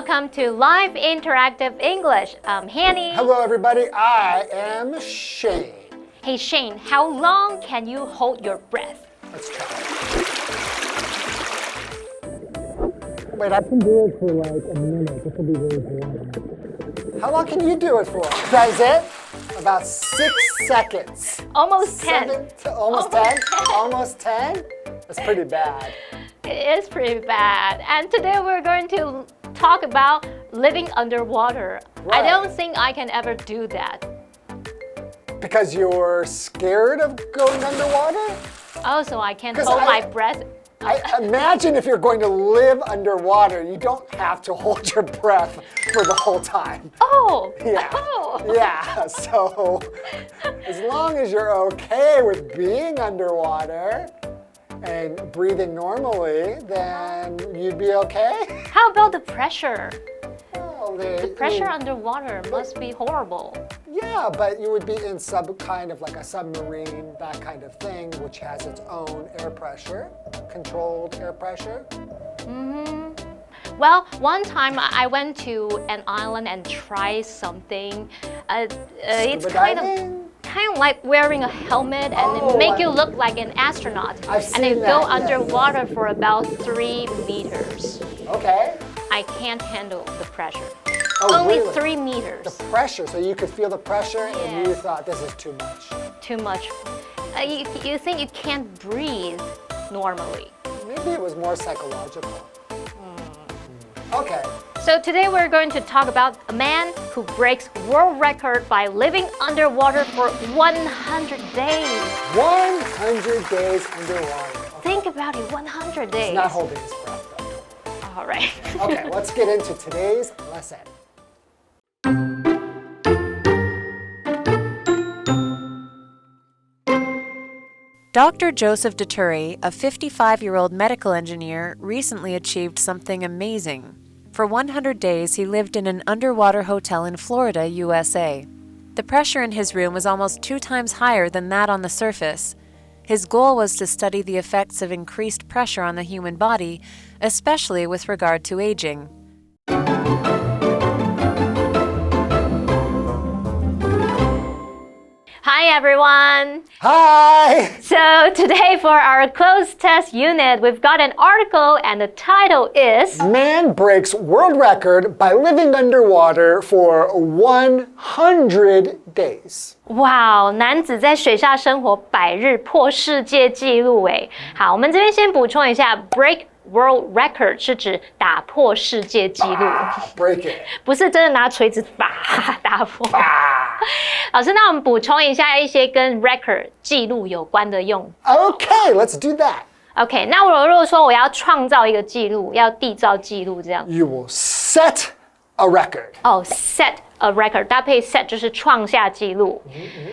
Welcome to Live Interactive English. I'm Hanny. Hello, everybody. I am Shane. Hey, Shane, how long can you hold your breath? Let's try. Wait, I can do it for like a minute. This will be very boring. How long can you do it for? That is it? About 6 seconds. Almost 10. Almost 10? Almost 10? That's pretty bad. It is pretty bad. And today we're going to talk about living underwater. Right. I don't think I can ever do that. Because you're scared of going underwater? Oh, so I can't hold my breath. I imagine if you're going to live underwater, you don't have to hold your breath for the whole time. Oh! Yeah. Oh. Yeah, so as long as you're okay with being underwater and breathing normally, then you'd be okay. How about the pressure? Well, The pressure underwater must be horrible. Yeah, but you would be in some kind of like a submarine, that kind of thing, which has its own air pressure, controlled air pressure. Mm-hmm. Well, one time I went to an island and tried something. It's kind of like wearing a helmet and it make you look like an astronaut. And you go underwater for about 3 meters. Okay. I can't handle the pressure. Oh, Only really? 3 meters. The pressure, so you could feel the pressure and you thought this is too much. Too much. You think you can't breathe normally. Maybe it was more psychological. Okay. So today we're going to talk about a man who breaks world record by living underwater for 100 days. 100 days underwater. Okay. Think about it, 100 days. He's not holding his breath though. All right. Okay, let's get into today's lesson. Dr. Joseph Dituri, a 55-year-old medical engineer, recently achieved something amazing. For 100 days, he lived in an underwater hotel in Florida, USA. The pressure in his room was almost 2 times higher than that on the surface. His goal was to study the effects of increased pressure on the human body, especially with regard to aging. Hi everyone. Hi! So today for our Cloze test unit, we've got an article and the title is Man breaks world record by living underwater for 100 days. Wow, 男子在水下生活百日破世界纪录诶。好，我们这边先补充一下 break world record 是指打破世界纪录 Break it. 不是真的拿锤子把打破。老师，那我们补充一下一些跟 record 记录有关的用。Okay, let's do that. OK， 那我如果说我要创造一个记录，要缔造记录这样。You will set a record. set a record， 搭配 set 就是创下记录。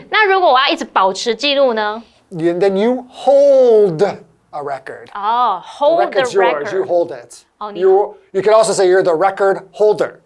那如果我要一直保持记录呢？ Then you hold a record. Hold the record's yours. record. You hold it. You could also say you're the record holder.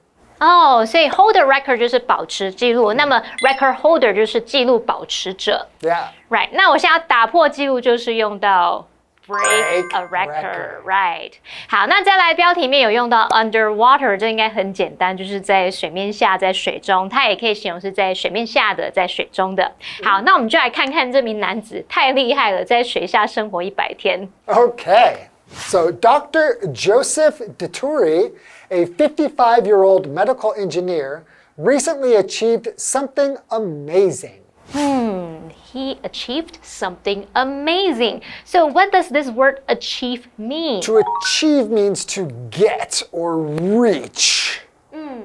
所以 hold a record 就是保持记录，那么 record holder 就是记录保持者。Yeah. Right， 那我现在要打破记录就是用到 break a record. record。好，那再来标题里面有用到 underwater， 这应该很简单，就是在水面下，在水中，它也可以形容是在水面下的，在水中的。好，那我们就来看看这名男子太厉害了，在水下生活100天。Okay. So Dr. Joseph Dituri, a 55-year-old medical engineer, recently achieved something amazing. He achieved something amazing. So what does this word achieve mean? To achieve means to get or reach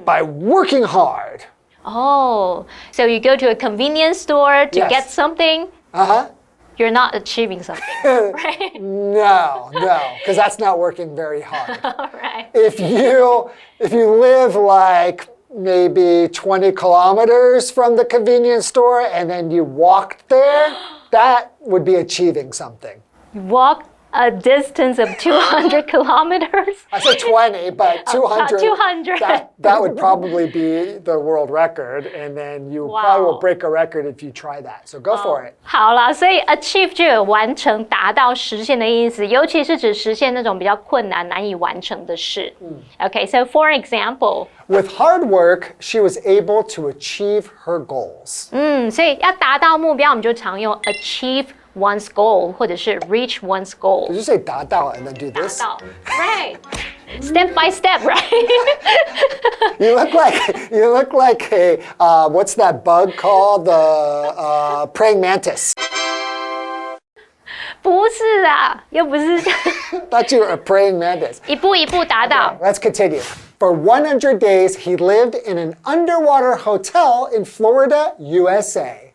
by working hard. Oh, so you go to a convenience store to get something? Uh-huh. You're not achieving something, right? No, because that's not working very hard. All right. If you live like maybe 20 kilometers from the convenience store and then you walked there, that would be achieving something. You walk a distance of 200 kilometers. I said 20, but 200. 200. That would probably be the world record, and then you probably will break a record if you try that. So go for it. 好啦，所以 achieve 就有完成、达到、实现的意思，尤其是指实现那种比较困难、难以完成的事。Okay, so for example. With hard work, she was able to achieve her goals. 所以要达到目标，我们就常用 achieve one's goal 或者是 reach one's goal. Did you say 达到 and then do this? 达到 right. Step by step, right? You look like a what's that bug called? The praying mantis. 不是啊，又不是 Thought you were a praying mantis. 一步一步达到。Let's continue. For 100 days, he lived in an underwater hotel in Florida, USA.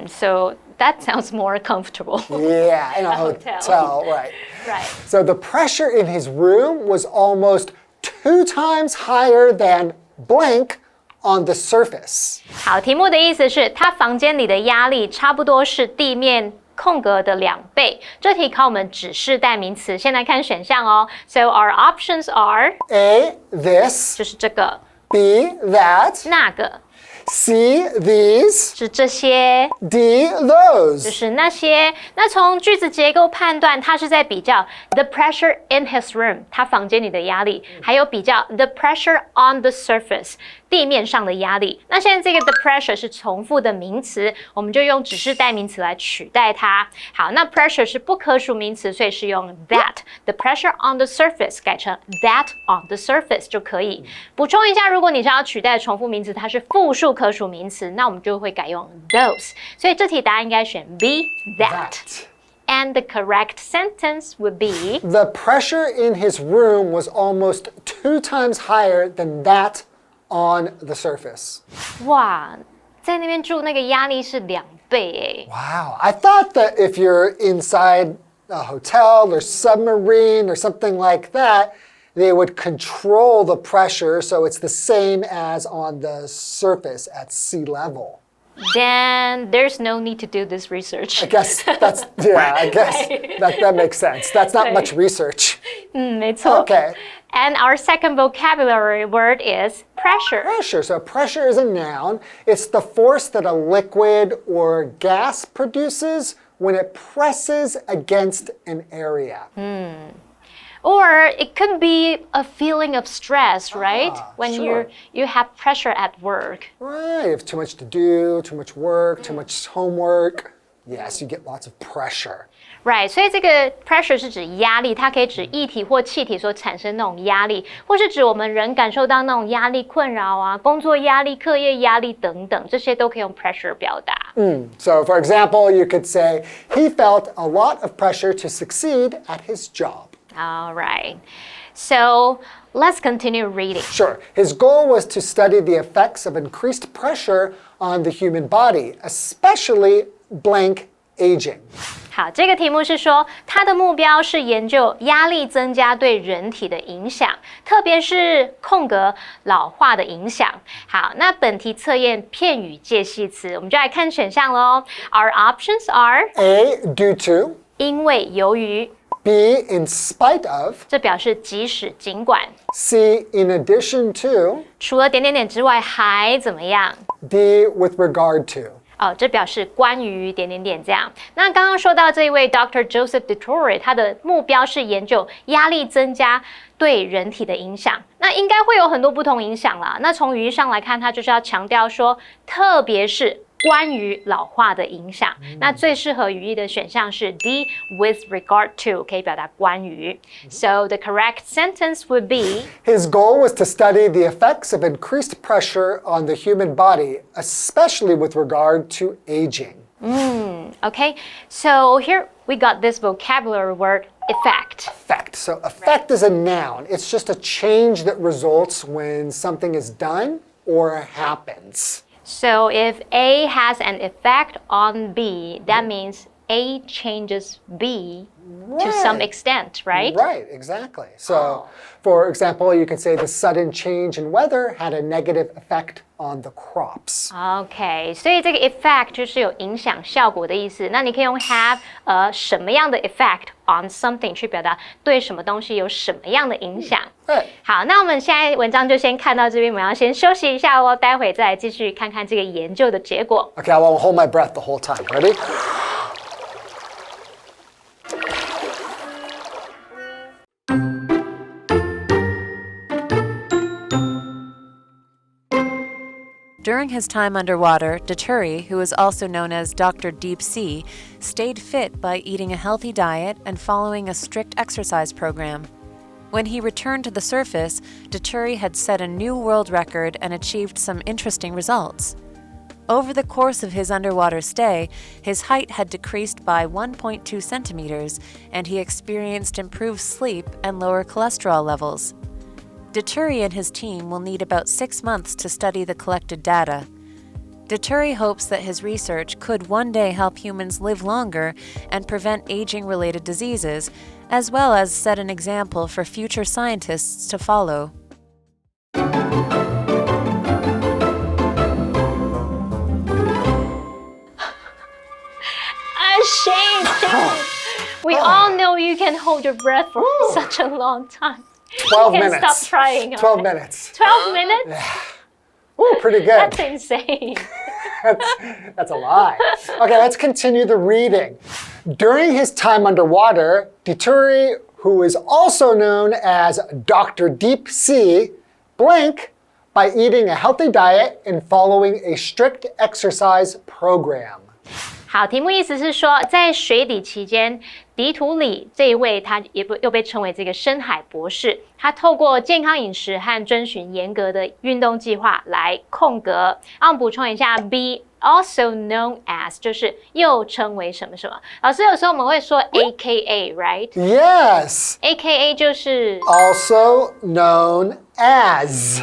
So that sounds more comfortable. Yeah, in a hotel, right. Right. So the pressure in his room was almost 2 times higher than blank on the surface. 好，题目的意思是，他房间里的压力差不多是地面空格的2倍。这题考我们指示代名词，先来看选项哦。So our options are A, this. 就是这个 B, that. 那个 C, these. 是这些 D, 就 those. 是那些。那从句子结构判断，它是在比较 the pressure in his room 他房间里的压力，还有比较 the pressure on the surface 地面上的压力。那现在这个 the pressure 是重复的名词，我们就用指示代名词来取代它。好，那 pressure 是不可数名词，所以是用 that the pressure on the surface 改成 that on the surface 就可以。补充一下，如果你是要取代重复名词，它是复数可数名词，那我们就会改用 those。所以这题答案应该选 B that. And the correct sentence would be The pressure in his room was almost 2 times higher than that on the surface. 哇，在那边住那个压力是2倍 Wow. I thought that if you're inside a hotel or submarine or something like that, they would control the pressure so it's the same as on the surface at sea level. Then there's no need to do this research. I guess that's, yeah, I guess that makes sense. That's not much research. 没错。 Okay. And our second vocabulary word is pressure. Pressure. So pressure is a noun. It's the force that a liquid or gas produces when it presses against an area. Or it could be a feeling of stress, right? When sure. you have pressure at work. Right. You have too much to do, too much work, too much homework. Yes, you get lots of pressure. Right, 所以这个 pressure 是指压力，它可以指液体或气体所产生那种压力，或是指我们人感受到那种压力困扰啊，工作压力、课业压力等等，这些都可以用 pressure 表达。So, for example, you could say, he felt a lot of pressure to succeed at his job. All right, so let's continue reading. Sure. His goal was to study the effects of increased pressure on the human body, especially blank aging. 好，这个题目是说，他的目标是研究压力增加对人体的影响，特别是空格老化的影响。好，那本题测验片语介系词，我们就来看选项咯。Our options are A, due to. 因为、由于。B, in spite of. 这表示即使、尽管。C, in addition to. 除了点点点之外还怎么样？ D, with regard to. 哦，这表示关于点点点这样。那刚刚说到这一位 Dr. Joseph Dittori， 他的目标是研究压力增加对人体的影响。那应该会有很多不同影响啦。那从语义上来看，他就是要强调说，特别是关于老化的影响。那最适合语义的选项是 D, with regard to， 可以表达关于。So the correct sentence would be His goal was to study the effects of increased pressure on the human body, especially with regard to aging. Okay, so here we got this vocabulary word, effect. Effect. So effect is a noun. It's just a change that results when something is done or happens. So if A has an effect on B, that means A changes B to some extent, right? Right, exactly. So, for example, you could say the sudden change in weather had a negative effect on the crops. OK， 所以这个 effect 就是有影响效果的意思。那你可以用 have 什么样的 effect on something 去表达对什么东西有什么样的影响。好，那我们现在文章就先看到这边，我们要先休息一下哦，待会再来继续看看这个研究的结果。Okay, I won't hold my breath the whole time. Ready? During his time underwater, Dituri, who is also known as Dr. Deep Sea, stayed fit by eating a healthy diet and following a strict exercise program. When he returned to the surface, Dituri had set a new world record and achieved some interesting results. Over the course of his underwater stay, his height had decreased by 1.2 centimeters, and he experienced improved sleep and lower cholesterol levels. Dituri and his team will need about 6 months to study the collected data. Dituri hopes that his research could one day help humans live longer and prevent aging-related diseases, as well as set an example for future scientists to follow. Shame. We all know you can hold your breath for such a long time. 12 you minutes. Can't stop trying. 12 minutes. 12 minutes? Yeah. Ooh, pretty good. That's insane. That's a lie. Okay, let's continue the reading. During his time underwater, Dituri, who is also known as Dr. Deep Sea, blank by eating a healthy diet and following a strict exercise program. 好，题目意思是说，在水底期间，迪图里这一位，他又被称为这个深海博士，他透过健康饮食和遵循严格的运动计划来空格。我们补充一下 ，be also known as 就是又称为什么什么。老师有时候我们会说 AKA，right？ Yes. AKA 就是 also known as.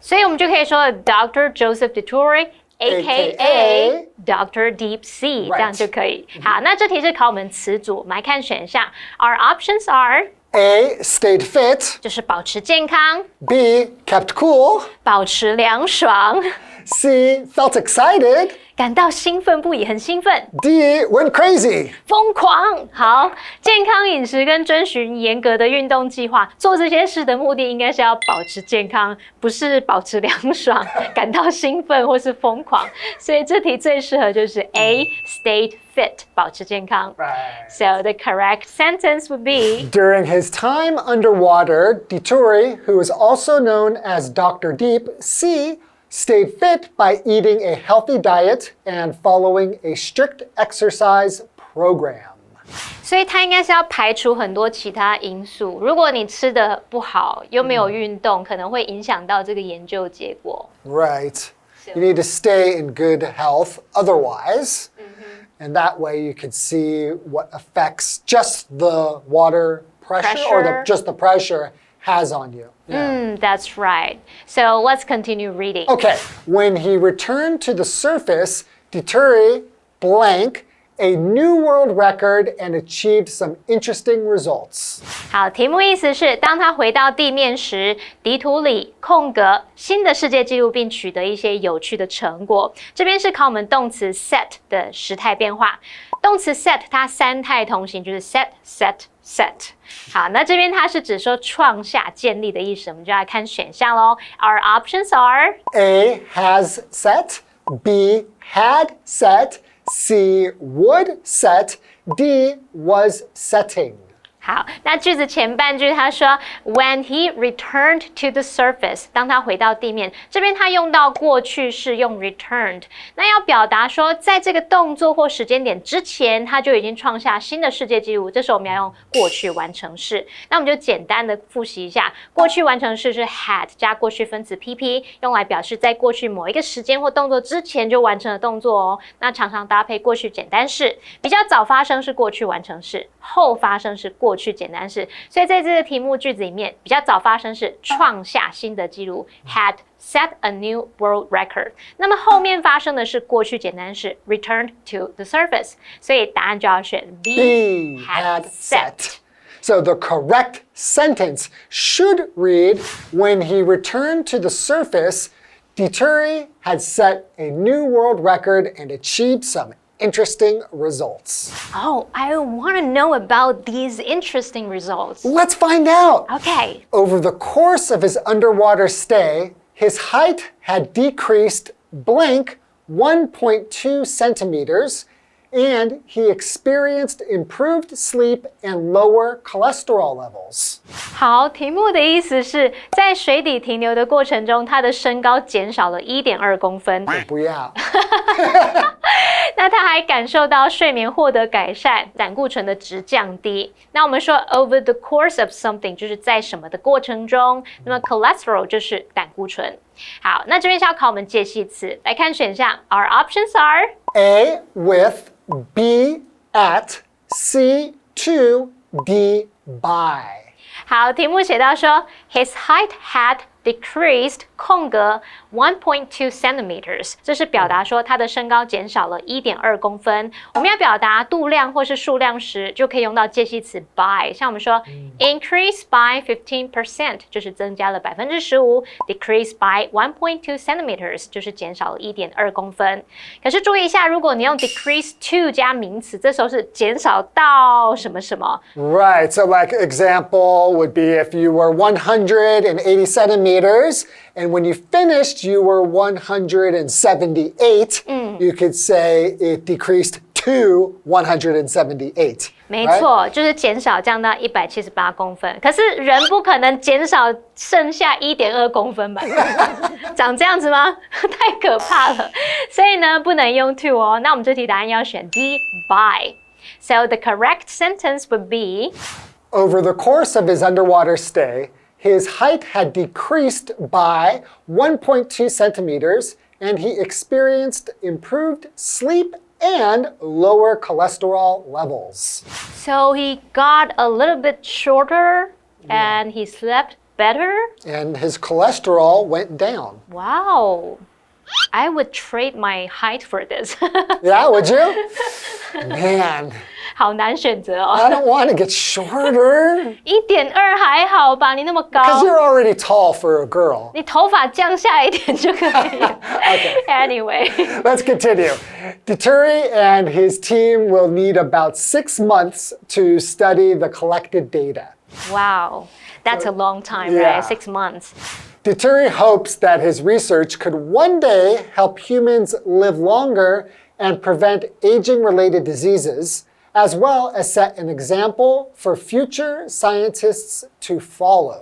所以我们就可以说 Dr. Joseph Dituri。AKA Dr. Deep Sea， 这样就可以。好，那这题是考我们词组，我们来看选项。Our options are A. Stayed fit. 就是保持健康 B. Kept cool. 保持凉爽 C. Felt excited. 感到兴奋不已，很兴奋 D. Went crazy. 疯狂。好，健康饮食跟遵循严格的运动计划，做这些事的目的应该是要保持健康，不是保持凉爽、感到兴奋或是疯狂。所以这题最适合就是 A. Stayed fit， 保持健康。Right. So the correct sentence would be During his time underwater, Dituri, who is also known as Dr. Deep Sea, stayed fit by eating a healthy diet and following a strict exercise program. 所以它应该是要排除很多其他因素。如果你吃得不好，又没有运动，可能会影响到这个研究结果。Right. You need to stay in good health otherwise. And that way you can see what effects just the water pressure. Or just the pressure has on you. That's right. So let's continue reading. Okay, when he returned to the surface, Dituri blank a new world record and achieved some interesting results. 好，题目意思是，当他回到地面时，迪图里空格新的世界纪录，并取得一些有趣的成果。这边是考我们动词 set 的时态变化。动词 set 它三态同形，就是 set。好，那这边它是指说创下、建立的意思，我们就来看选项咯。Our options are A. Has set. B. Had set. C. Would set. D. Was setting. 好，那句子前半句他说 When he returned to the surface， 当他回到地面，这边他用到过去式，用 returned， 那要表达说在这个动作或时间点之前，他就已经创下新的世界纪录。这时候我们要用过去完成式，那我们就简单的复习一下，过去完成式是 had 加过去分词 PP， 用来表示在过去某一个时间或动作之前就完成的动作哦。那常常搭配过去简单式，比较早发生是过去完成式，后发生是过过去简单式。所以在这个题目句子里面，比较早发生是创下新的纪录 ，had set a new world record。那么后面发生的是过去简单式 returned to the surface。所以答案就要选 B had set。So the correct sentence should read, when he returned to the surface, Dituri had set a new world record and achieved some interesting results. Oh, I want to know about these interesting results. Let's find out. Okay. Over the course of his underwater stay, his height had decreased blank 1.2 centimeters, and he experienced improved sleep and lower cholesterol levels. 好，题目的意思是在水底停留的过程中，他的身高减少了1.2公分。不要。那他还感受到睡眠获得改善，胆固醇的值降低。那我们说 over the course of something 就是在什么的过程中，那么 cholesterol 就是胆固醇。好，那这边是要考我们介系词，来看选项。Our options are A with, B at, C to, D by. 好，题目写到说 his height had decreased 空格 1.2 centimeters， 这是表达说他的身高减少了1.2公分。我们要表达度量或是数量时，就可以用到介系词 by。像我们说 increase by 15%， 就是增加了15%； decrease by 1.2 centimeters， 就是减少了1.2公分。可是注意一下，如果你用 decrease to 加名词，这时候是减少到什么什么。Right, so like example would be if you were 180 centimeters, and when you finished, you were 178. You could say it decreased to 178. 没错，就是减少降到178公分。可是人不可能减少剩下1.2公分吧？长这样子吗？太可怕了。所以呢，不能用 to 哦。那我们这题答案要选 D by. So the correct sentence would be Over the course of his underwater stay, his height had decreased by 1.2 centimeters, and he experienced improved sleep and lower cholesterol levels. so he got a little bit shorter and he slept better. And his cholesterol went down. Wow. I would trade my height for this. Yeah, would you? Man, 好难选择哦。 I don't want to get shorter. 1.2还好吧，你那么高。 Because you're already tall for a girl. 你头发降下一点就可以了。Anyway. Let's continue. Dituri and his team will need about 6 months to study the collected data. Wow. That's a long time, Yeah. right? 6 months. Dituri hopes that his research could one day help humans live longer and prevent aging-related diseases, as well as set an example for future scientists to follow.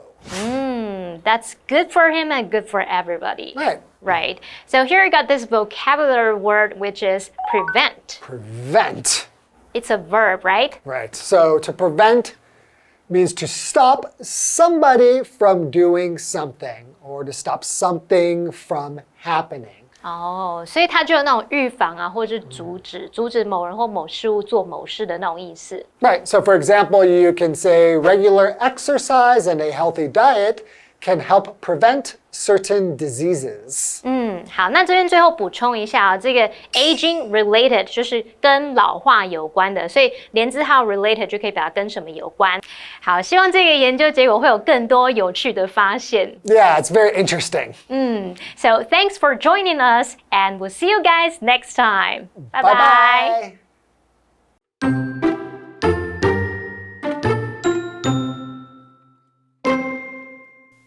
That's good for him and good for everybody. Right. Right. So here I got this vocabulary word, which is prevent. Prevent. It's a verb, right? Right. So to prevent means to stop somebody from doing something or to stop something from happening. 哦，所以它就有那种预防啊，或者是阻止某人或某事物做某事的那种意思。Right. So for example, you can say regular exercise and a healthy diet can help prevent certain diseases. 好，那这边最后补充一下啊，这个 aging related 就是跟老化有关的，所以连字号 related 就可以表达跟什么有关。好，希望这个研究结果会有更多有趣的发现。Yeah, it's very interesting. So thanks for joining us, and we'll see you guys next time. Bye bye. Bye-bye.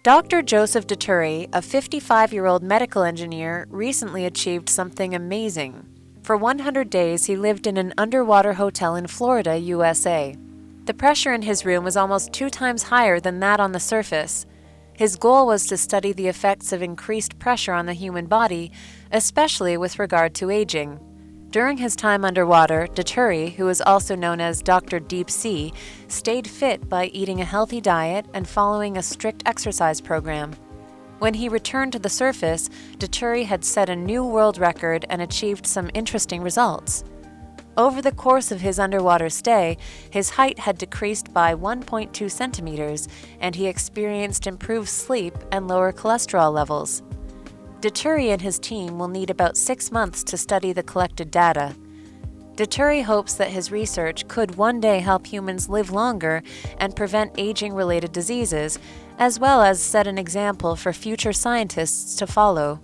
Dr. Joseph Dituri, a 55-year-old medical engineer, recently achieved something amazing. For 100 days, he lived in an underwater hotel in Florida, USA. The pressure in his room was almost 2 times higher than that on the surface. His goal was to study the effects of increased pressure on the human body, especially with regard to aging. During his time underwater, Dituri, who is also known as Dr. Deep Sea, stayed fit by eating a healthy diet and following a strict exercise program. When he returned to the surface, Dituri had set a new world record and achieved some interesting results. Over the course of his underwater stay, his height had decreased by 1.2 centimeters, and he experienced improved sleep and lower cholesterol levels. Dituri and his team will need about 6 months to study the collected data. Dituri hopes that his research could one day help humans live longer and prevent aging-related diseases, as well as set an example for future scientists to follow.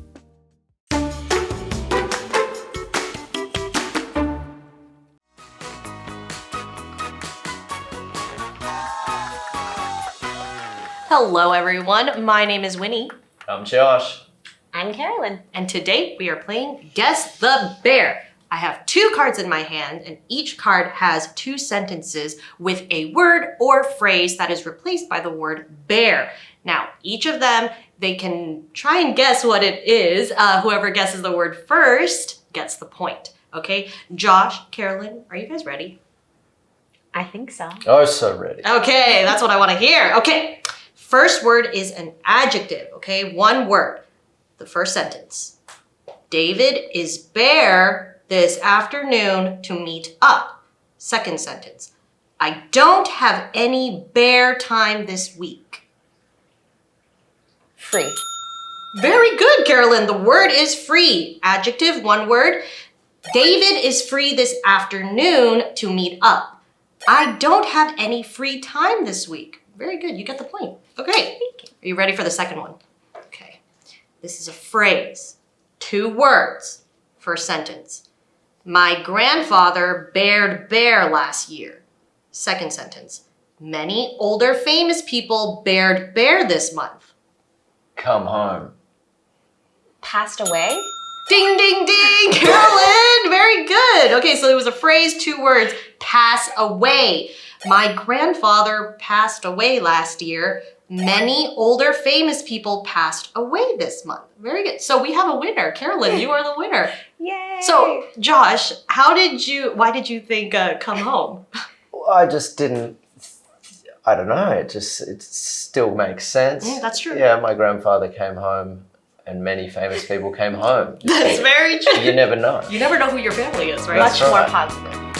Hello everyone, my name is Winnie. I'm Josh. I'm Carolyn. And today we are playing Guess the Bear. I have 2 cards in my hand and each card has 2 sentences with a word or phrase that is replaced by the word bear. Now, each of them, they can try and guess what it is. Whoever guesses the word first gets the point. Okay, Josh, Carolyn, are you guys ready? I think so. Oh, so ready. Okay, that's what I want to hear. Okay, first word is an adjective, okay? 1 word. The first sentence. David is bare this afternoon to meet up. Second sentence. I don't have any bare time this week. Free. Very good, Carolyn. The word is free. Adjective, 1 word. David is free this afternoon to meet up. I don't have any free time this week. Very good. You get the point. Okay. Are you ready for the second one? Okay. This is a phrase. 2 words. First sentence. My grandfather bared bear last year. Second sentence. Many older famous people bared bear this month. Come home. Passed away? Ding, ding, ding, Carolyn! Very good. Okay, so it was a phrase, 2 words, pass away. My grandfather passed away last year. Many older famous people passed away this month. Very good. So we have a winner. Carolyn, you are the winner. Yay! So, Josh, why did you think come home? I just didn't, I don't know, it still makes sense. That's true. Yeah, my grandfather came home and many famous people came home. That's very true. You never know. You never know who your family is, right? Much That's more right. positive.